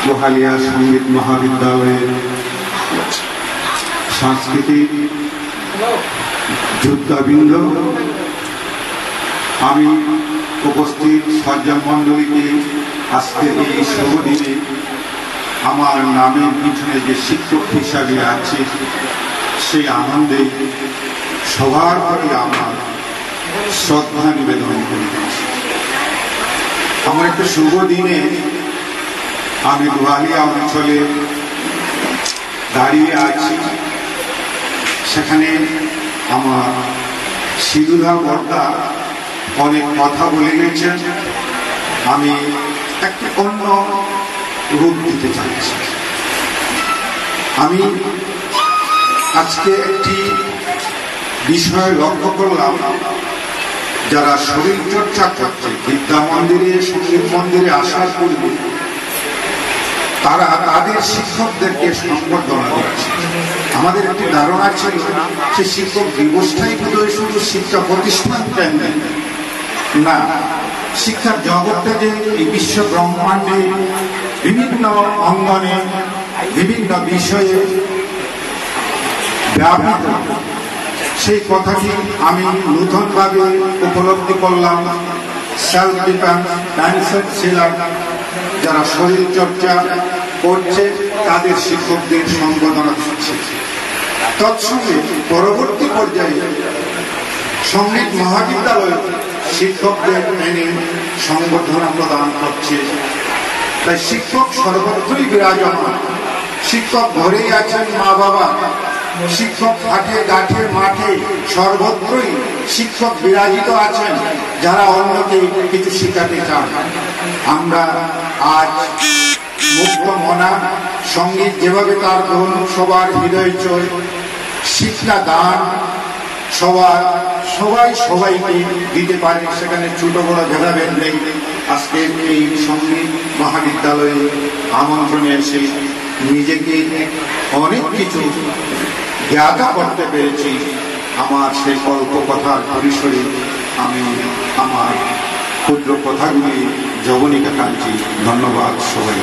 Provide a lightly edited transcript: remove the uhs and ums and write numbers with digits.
গোহালিয়া সঙ্গীত মহাবিদ্যালয়ের সাংস্কৃতিক যোদ্ধাবৃন্দ, আমি উপস্থিত সজ্জন মণ্ডলীকে আজকের এই শুভ দিনে আমার নামের পিছনে যে শিক্ষক হিসাবে আছে সেই আনন্দে সবার প্রতি আমার শ্রদ্ধা নিবেদন করি। আমার একটা শুভ দিনে আমি গোহালিয়া অঞ্চলে দাঁড়িয়ে আছি। সেখানে আমার সিধুধা বর্দা অনেক কথা বলে গেছেন, আমি একটি অন্য রূপ দিতে চাইছি। আমি আজকে একটি বিষয় লক্ষ্য করলাম, যারা শরীর চর্চা করছে বিদ্যা মন্দিরে সঙ্গীত মন্দিরে আসার পূর্বে তারা তাদের শিক্ষকদেরকে সম্বর্ধনা দিচ্ছে। আমাদের একটি ধারণা ছিল সে শিক্ষক দিবসটাই বোধহয় শুধু শিক্ষা প্রতিষ্ঠান কেন্দ্রে না, শিক্ষার জগৎটা যে এই বিশ্ব ব্রহ্মাণ্ডে বিভিন্ন অঙ্গনে বিভিন্ন বিষয়ে ব্যাপৃত, সেই কথাটি আমি নূতনভাবে উপলব্ধি করলাম। সেলফ ডিফেন্স ডান্সার ছিলাম, যারা শরীর চর্চা করছে তাদের শিক্ষকদের সম্বোধনা দিচ্ছে। তৎসঙ্গে পরবর্তী পর্যায়ে সঙ্গীত মহাবিদ্যালয় শিক্ষকদের এনে সম্বর্ধনা প্রদান করছে। তাই শিক্ষক সর্বত্রই বিরাজমান। শিক্ষক ঘরেই আছেন মা বাবা, শিক্ষক হাটে ঘাটে মাঠে সর্বত্রই শিক্ষক বিরাজিত আছেন, যারা অন্যকে কিছু শেখাতে চান। আমরা আজ মুক্ত মনা সঙ্গীত যেভাবে তার ধন সবার হৃদয় চয়, শিক্ষা দান সবাই সবাইকে দিতে পারে, সেখানে ছোট বড় ভেদাভেদ নেই। আজকে এই সঙ্গীত মহাবিদ্যালয়ে আমন্ত্রণে এসে নিজেকে অনেক কিছু জ্ঞাতা করতে পেরেছি। আমার সেই গল্প কথার পরিসরে আমি আমার ক্ষুদ্র কথাগুলি যবনিকা টানছি। ধন্যবাদ সবাই।